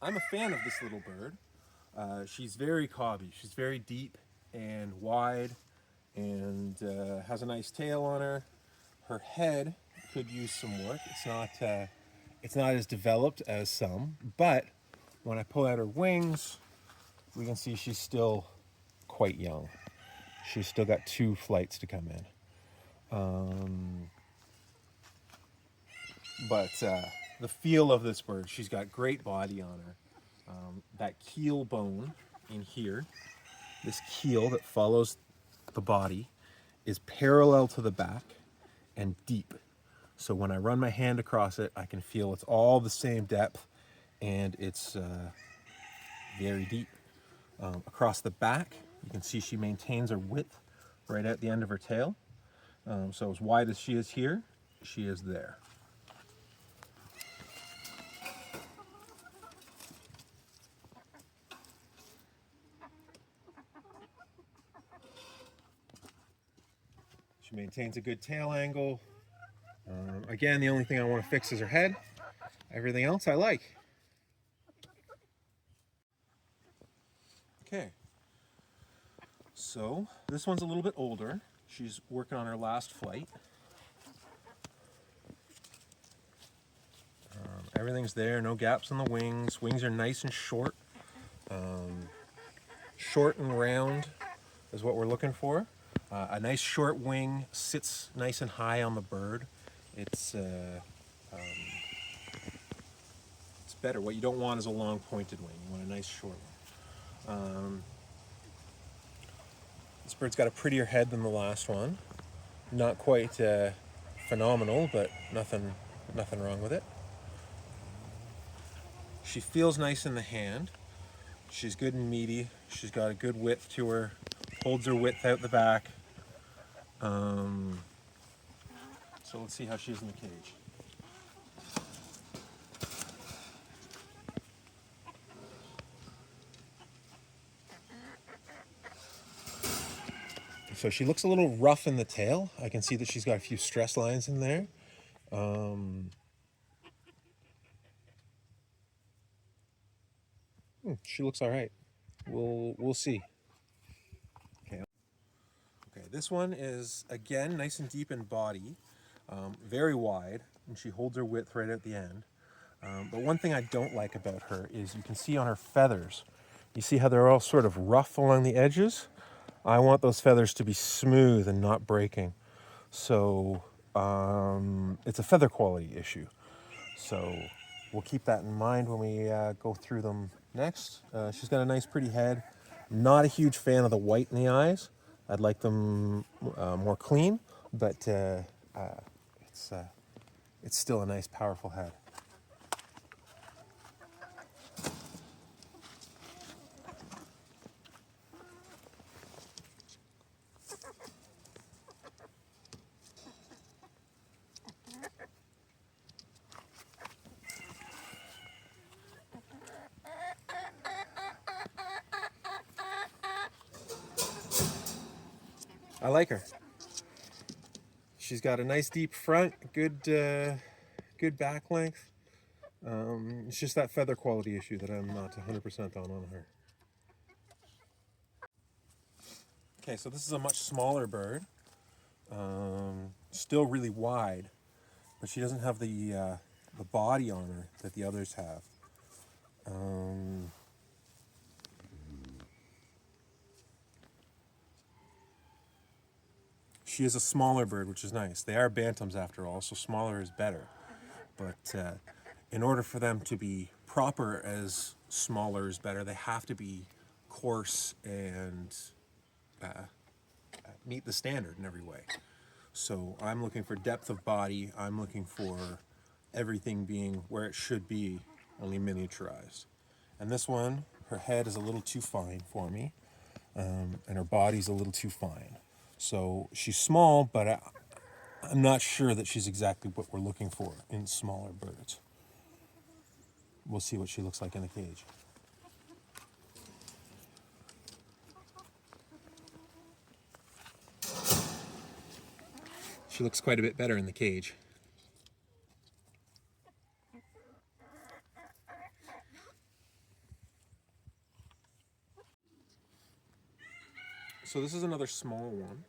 I'm a fan of this little bird. She's very cobby. She's very deep and wide and has a nice tail on her. Her head could use some work. It's not as developed as some, but when I pull out her wings, we can see she's still quite young. She's still got 2 flights to come in. But the feel of this bird, she's got great body on her. That keel bone in here, this keel that follows the body, is parallel to the back and deep. So when I run my hand across it, I can feel it's all the same depth and it's very deep. Across the back, you can see she maintains her width right at the end of her tail. So as wide as she is here, she is there. She maintains a good tail angle. Again, the only thing I want to fix is her head. Everything else I like. Okay, so this one's a little bit older. She's working on her last flight. Everything's there, no gaps in the wings. Wings are nice and short. Short and round is what we're looking for. A nice short wing sits nice and high on the bird. It's better. What you don't want is a long pointed wing. You want a nice short one. This bird's got a prettier head than the last one. Not quite phenomenal, but nothing wrong with it. She feels nice in the hand. She's good and meaty. She's got a good width to her. Holds her width out the back. So let's see how she's in the cage. So she looks a little rough in the tail. I can see that she's got a few stress lines in there. She looks all right. We'll see. Okay. Okay. This one is again nice and deep in body, very wide, and she holds her width right at the end. But one thing I don't like about her is you can see on her feathers. You see how they're all sort of rough along the edges? I want those feathers to be smooth and not breaking. So it's a feather quality issue. So we'll keep that in mind when we go through them next. She's got a nice pretty head. Not a huge fan of the white in the eyes. I'd like them more clean, but it's still a nice powerful head. I like her. She's got a nice deep front, good back length. It's just that feather quality issue that I'm not 100% on her. Okay, so this is a much smaller bird. Still really wide, but she doesn't have the body on her that the others have. She is a smaller bird, which is nice. They are bantams after all, so smaller is better. But in order for them to be proper as smaller is better, they have to be coarse and meet the standard in every way. So I'm looking for depth of body. I'm looking for everything being where it should be, only miniaturized. And this one, her head is a little too fine for me, and her body's a little too fine. So she's small, but I'm not sure that she's exactly what we're looking for in smaller birds. We'll see what she looks like in the cage. She looks quite a bit better in the cage. So this is another small one.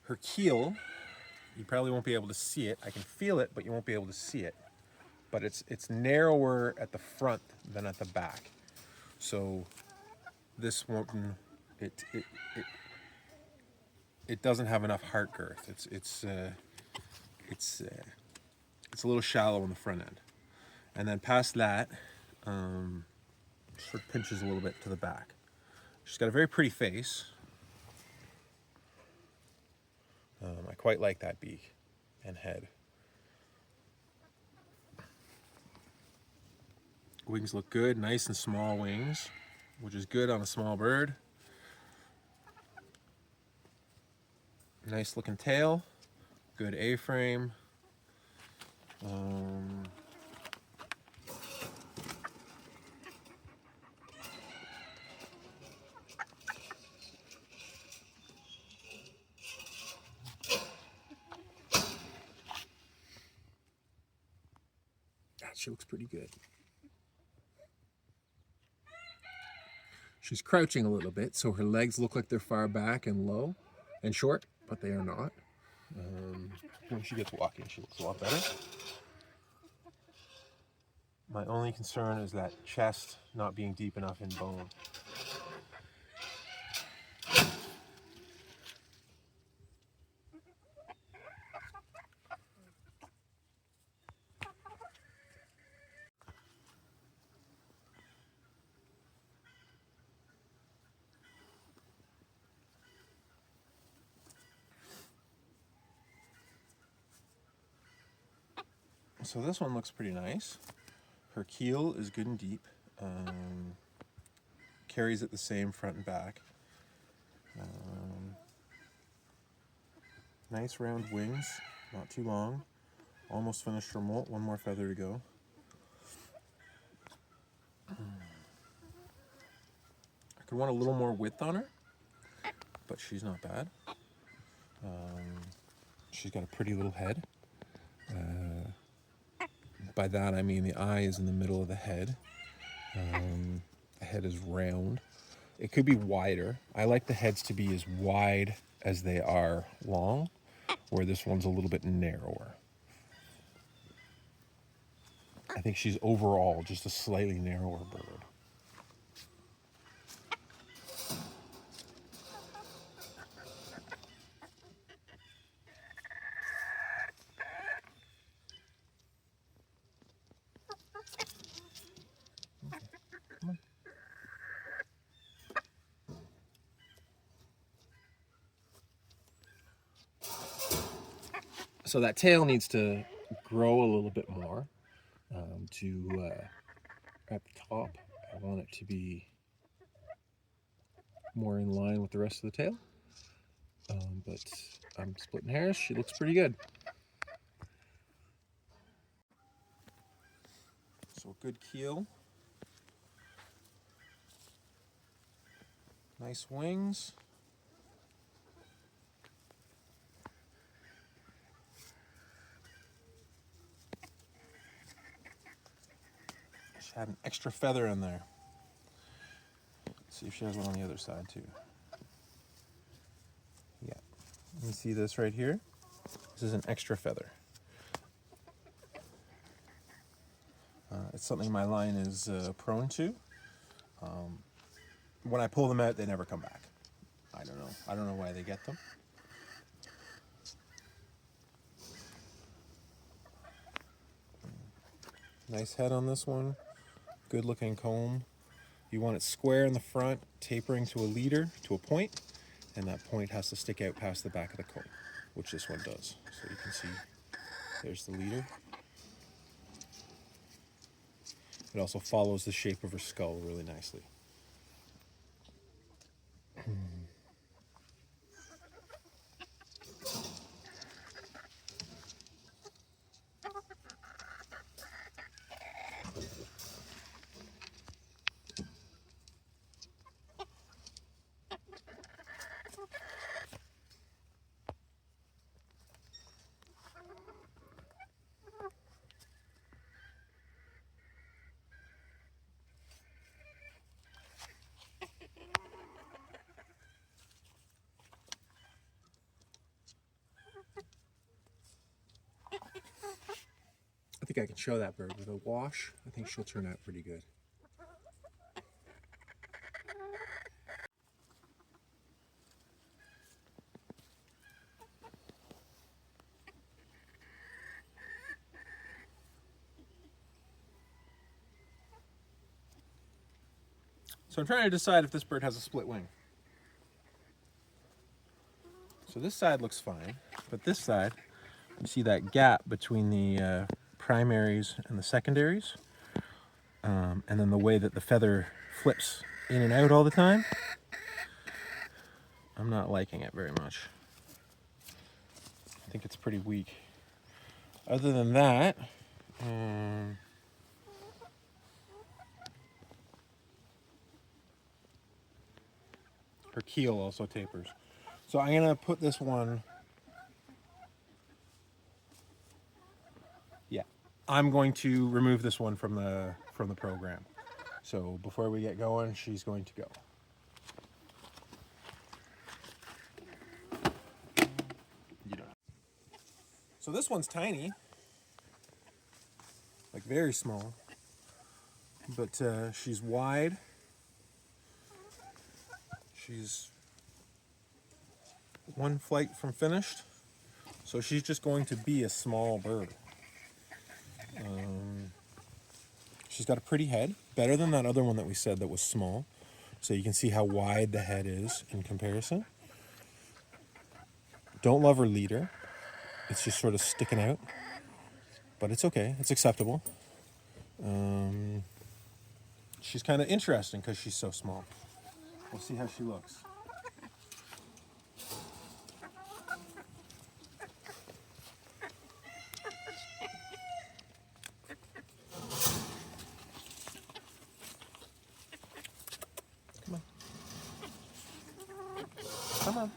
Her keel, you probably won't be able to see it. I can feel it, but you won't be able to see it. But it's narrower at the front than at the back. So this one, it doesn't have enough heart girth. It's a little shallow on the front end, and then past that, sort of pinches a little bit to the back. She's got a very pretty face. I quite like that beak and head. Wings look good, nice and small wings, which is good on a small bird. Nice looking tail, good A-frame. She looks pretty good. She's crouching a little bit, so her legs look like they're far back and low and short, but they are not. When she gets walking, she looks a lot better. My only concern is that chest not being deep enough in bone. So this one looks pretty nice. Her keel is good and deep. Carries it the same front and back. Nice round wings, not too long. Almost finished her molt, one more feather to go. I could want a little more width on her, but she's not bad. She's got a pretty little head. By that I mean the eye is in the middle of the head. The head is round. It could be wider. I like the heads to be as wide as they are long, where this one's a little bit narrower. I think she's overall just a slightly narrower bird. So that tail needs to grow a little bit more at the top. I want it to be more in line with the rest of the tail. But I'm splitting hairs. She looks pretty good. So good keel. Nice wings. She had an extra feather in there. Let's see if she has one on the other side too. Yeah. You see this right here? This is an extra feather. It's something my line is prone to. When I pull them out, they never come back. I don't know. I don't know why they get them. Nice head on this one. Good looking comb. You want it square in the front, tapering to a leader, to a point, and that point has to stick out past the back of the comb, which this one does. So you can see there's the leader. It also follows the shape of her skull really nicely. think I can show that bird. With a wash, I think she'll turn out pretty good. So I'm trying to decide if this bird has a split wing. So this side looks fine, but this side, you see that gap between the primaries and the secondaries, and then the way that the feather flips in and out all the time. I'm not liking it very much. I think it's pretty weak. Other than that, her keel also tapers. So I'm gonna put this one, yeah, I'm going to remove this one from the program. So before we get going, she's going to go. You don't. So this one's tiny, like very small, but she's wide. She's one flight from finished, so she's just going to be a small bird. She's got a pretty head, better than that other one that we said that was small. So you can see how wide the head is in comparison. Don't love her leader. It's just sort of sticking out, but it's okay. It's acceptable. She's kind of interesting because she's so small. We'll see how she looks. Come on. Come on.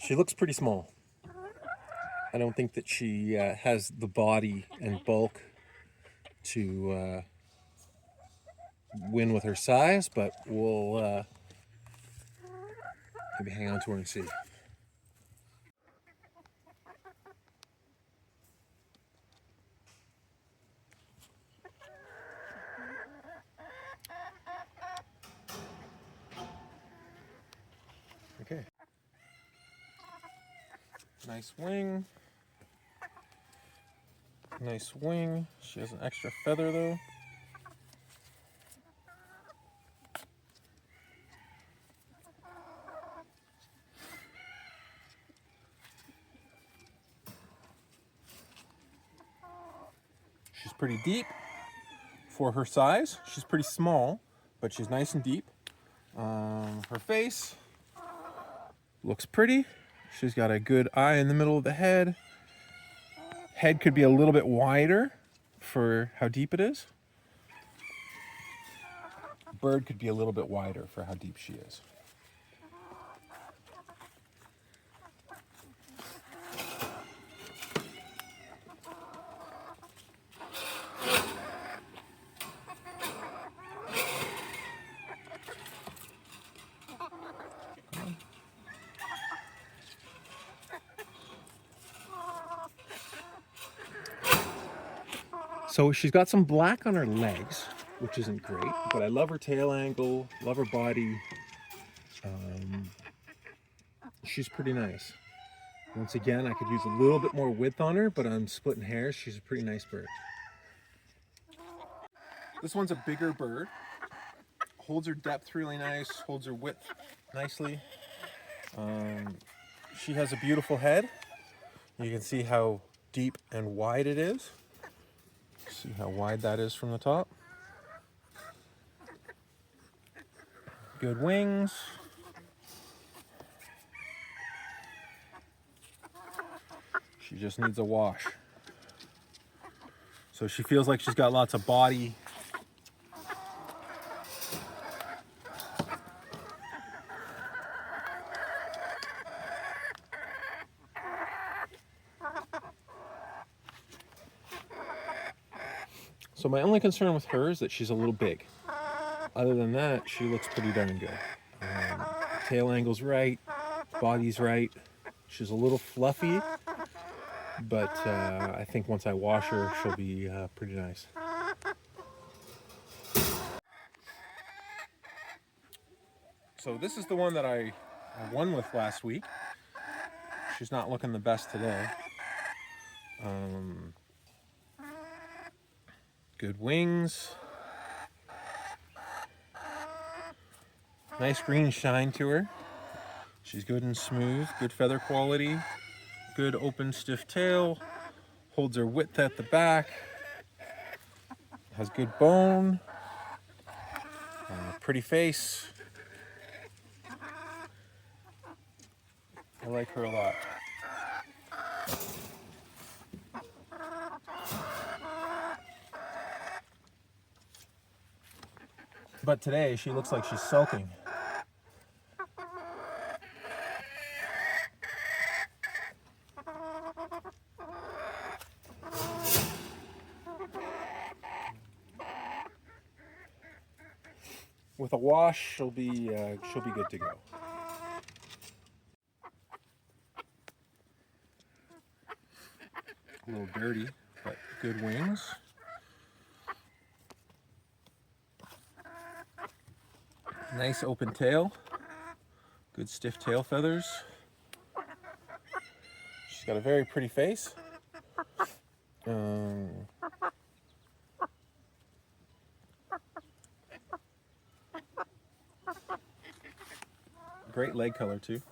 She looks pretty small. I don't think that she has the body and bulk to win with her size, but we'll maybe hang on to her and see. Okay. Nice wing. Nice wing. She has an extra feather though. She's pretty deep for her size. She's pretty small, but she's nice and deep. Her face looks pretty. She's got a good eye in the middle of the head. Head could be a little bit wider for how deep it is. Bird could be a little bit wider for how deep she is. So she's got some black on her legs, which isn't great, but I love her tail angle, love her body. She's pretty nice. Once again, I could use a little bit more width on her, but I'm splitting hairs. She's a pretty nice bird. This one's a bigger bird. Holds her depth really nice, holds her width nicely. She has a beautiful head. You can see how deep and wide it is. See how wide that is from the top. Good wings. She just needs a wash. So she feels like she's got lots of body. So my only concern with her is that she's a little big. Other than that, she looks pretty darn good. Tail angle's right, body's right. She's a little fluffy, but I think once I wash her, she'll be pretty nice. So this is the one that I won with last week. She's not looking the best today. Good wings. Nice green shine to her. She's good and smooth, good feather quality, good open stiff tail, holds her width at the back, has good bone, pretty face. I like her a lot. But today she looks like she's sulking. With a wash, she'll be good to go. A little dirty, but good wings. Nice open tail. Good stiff tail feathers. She's got a very pretty face. Great leg color too.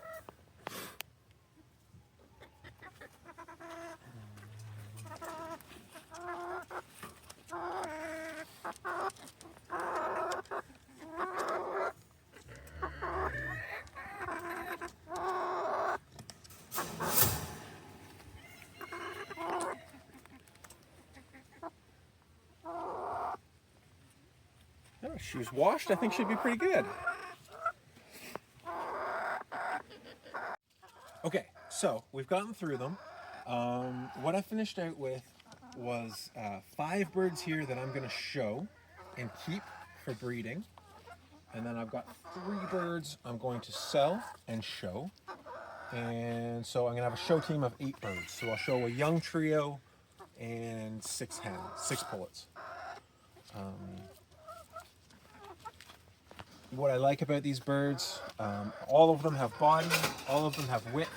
If she was washed, I think she'd be pretty good. Okay, so we've gotten through them. What I finished out with was 5 birds here that I'm going to show and keep for breeding. And then I've got 3 birds I'm going to sell and show. And so I'm going to have a show team of 8 birds. So I'll show a young trio and 6 hens, 6 pullets. What I like about these birds, all of them have body, all of them have width.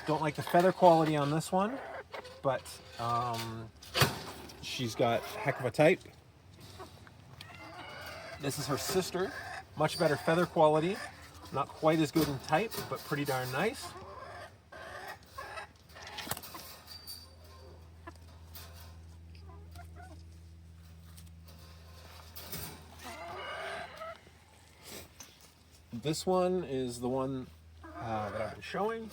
Don't like the feather quality on this one, but she's got a heck of a type. This is her sister, much better feather quality, not quite as good in type, but pretty darn nice. This one is the one that I've been showing.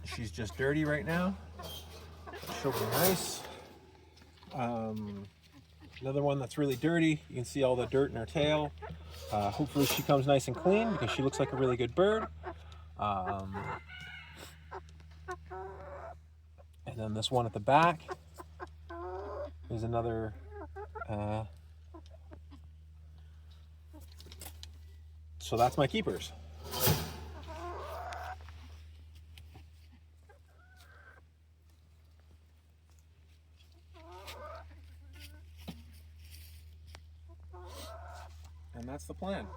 She's just dirty right now. She'll be nice. Another one that's really dirty. You can see all the dirt in her tail. Hopefully she comes nice and clean because she looks like a really good bird. And then this one at the back is another so that's my keepers. And that's the plan.